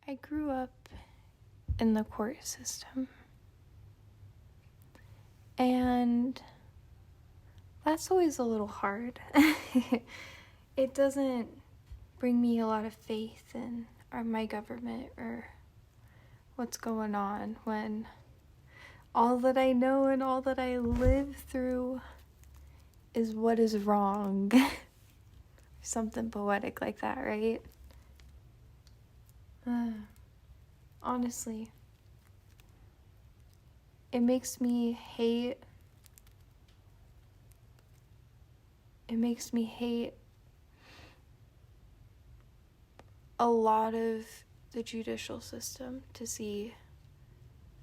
I grew up in the court system, and that's always a little hard. It doesn't bring me a lot of faith in my government or what's going on when all that I know and all that I live through is what is wrong. Something poetic like that, right? Honestly, it makes me hate a lot of the judicial system to see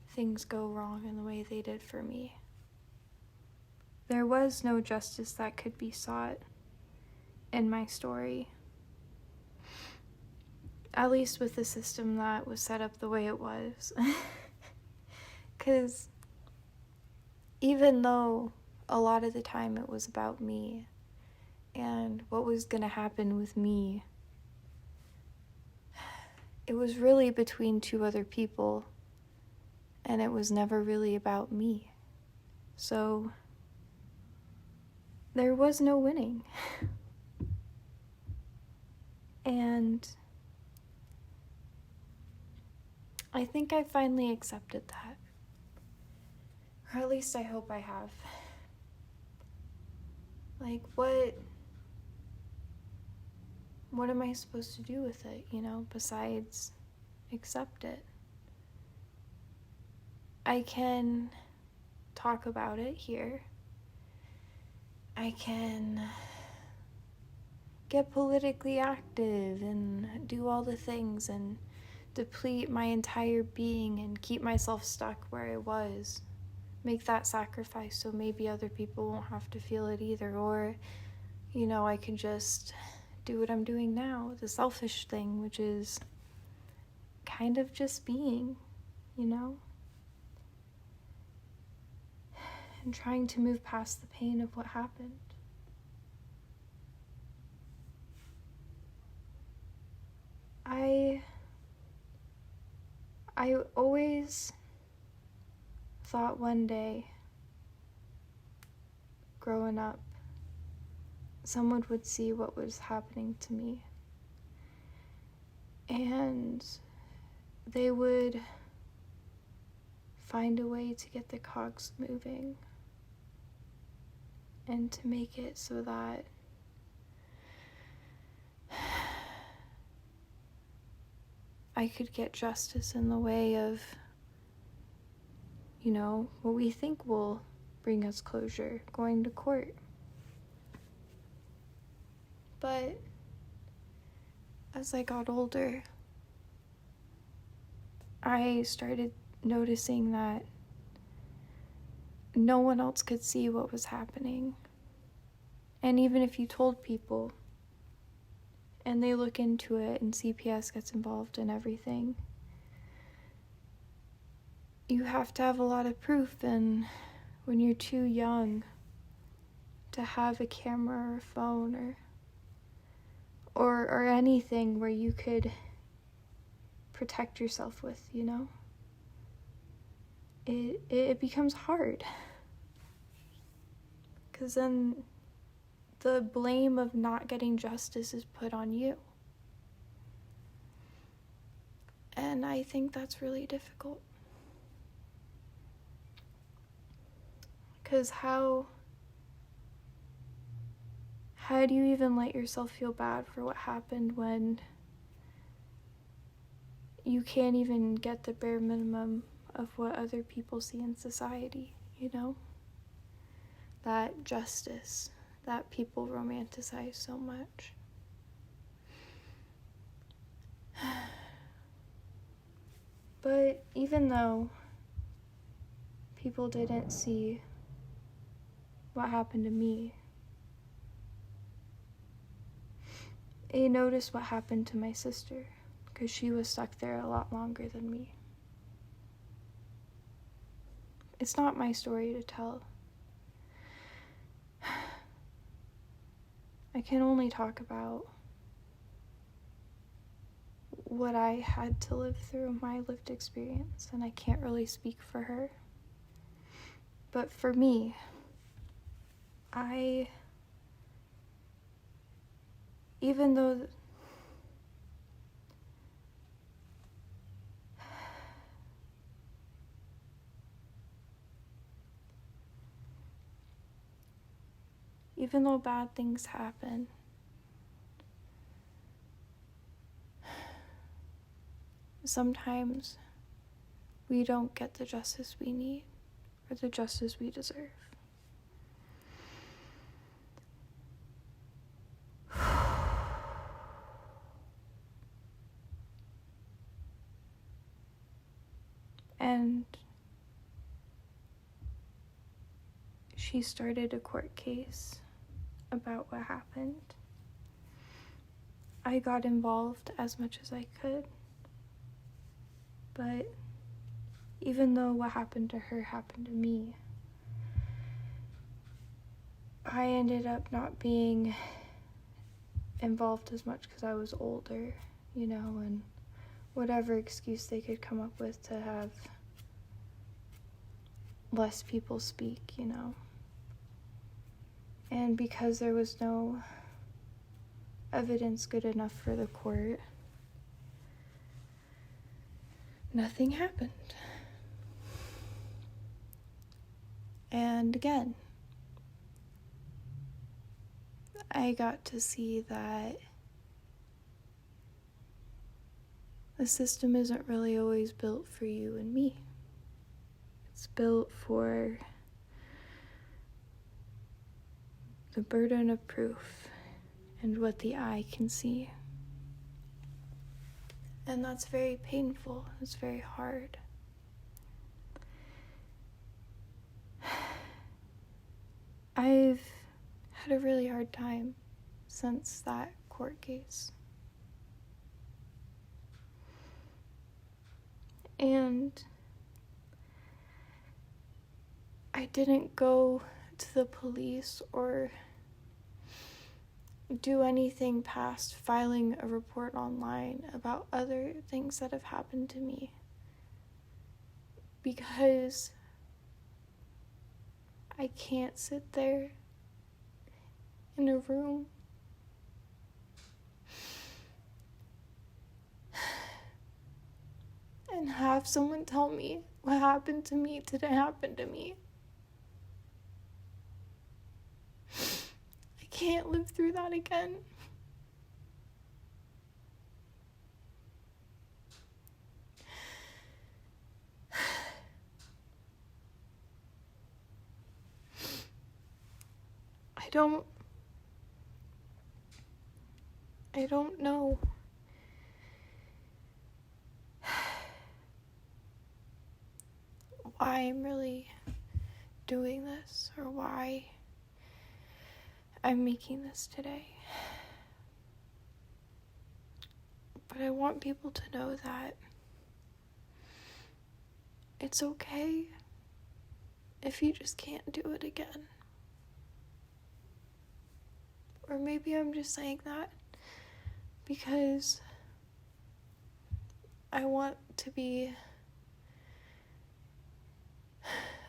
things go wrong in the way they did for me. There was no justice that could be sought in my story, at least with the system that was set up the way it was. Because even though a lot of the time it was about me and what was going to happen with me, it was really between two other people, and it was never really about me. So there was no winning. And I think I finally accepted that. Or at least I hope I have. Like, what am I supposed to do with it, besides accept it? I can talk about it here. I can get politically active and do all the things and deplete my entire being and keep myself stuck where I was. Make that sacrifice so maybe other people won't have to feel it either. Or, I can just do what I'm doing now, the selfish thing, which is kind of just being, and trying to move past the pain of what happened. I always thought one day, growing up, someone would see what was happening to me, and they would find a way to get the cogs moving and to make it so that I could get justice in the way of, what we think will bring us closure, going to court. But as I got older, I started noticing that no one else could see what was happening. And even if you told people, and they look into it and CPS gets involved in everything, you have to have a lot of proof, and when you're too young to have a camera or a phone or anything where you could protect yourself with, it becomes hard. Because then the blame of not getting justice is put on you. And I think that's really difficult. Because how do you even let yourself feel bad for what happened when you can't even get the bare minimum of what other people see in society, That justice that people romanticize so much. But even though people didn't see what happened to me, they noticed what happened to my sister, because she was stuck there a lot longer than me. It's not my story to tell. I can only talk about what I had to live through, my lived experience, and I can't really speak for her. But for me, even though bad things happen, sometimes we don't get the justice we need or the justice we deserve. And she started a court case about what happened. I got involved as much as I could. But even though what happened to her happened to me, I ended up not being involved as much because I was older, and whatever excuse they could come up with to have less people speak, And because there was no evidence good enough for the court, nothing happened. And again, I got to see that the system isn't really always built for you and me. It's built for the burden of proof and what the eye can see. And that's very painful. It's very hard. I've had a really hard time since that court case. And I didn't go to the police or do anything past filing a report online about other things that have happened to me, because I can't sit there in a room and have someone tell me what happened to me didn't happen to me. I can't live through that again. I don't know why I'm really doing this or why I'm making this today. But I want people to know that it's okay if you just can't do it again. Or maybe I'm just saying that because I want to be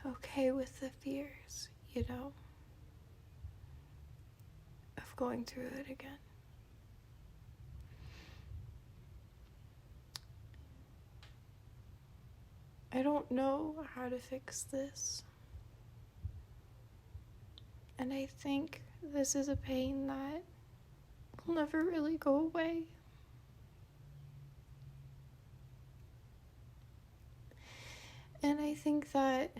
okay with the fears, of going through it again. I don't know how to fix this. And I think this is a pain that will never really go away. And I think that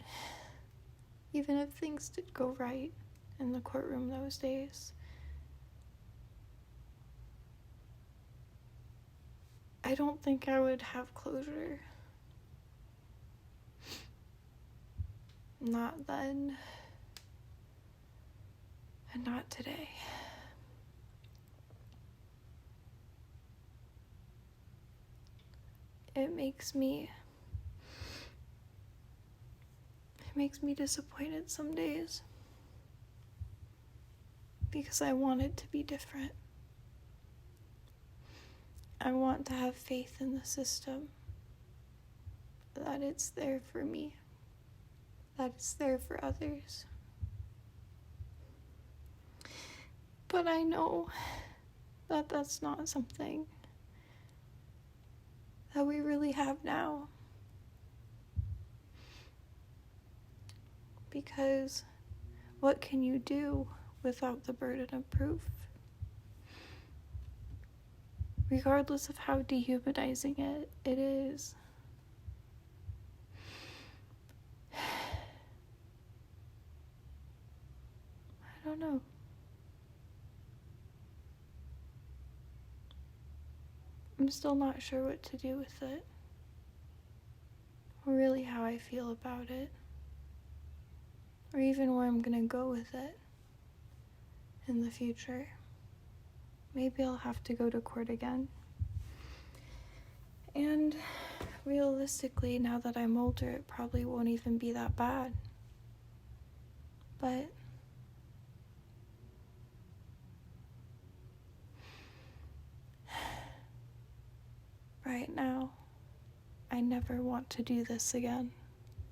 even if things did go right in the courtroom those days, I don't think I would have closure. Not then, and not today. It makes me disappointed some days because I want it to be different. I want to have faith in the system, that it's there for me, that it's there for others. But I know that that's not something that we really have now. Because what can you do without the burden of proof? Regardless of how dehumanizing it is. I don't know. I'm still not sure what to do with it, or really how I feel about it, or even where I'm gonna go with it in the future. Maybe I'll have to go to court again. And realistically, now that I'm older, it probably won't even be that bad. But right now, I never want to do this again.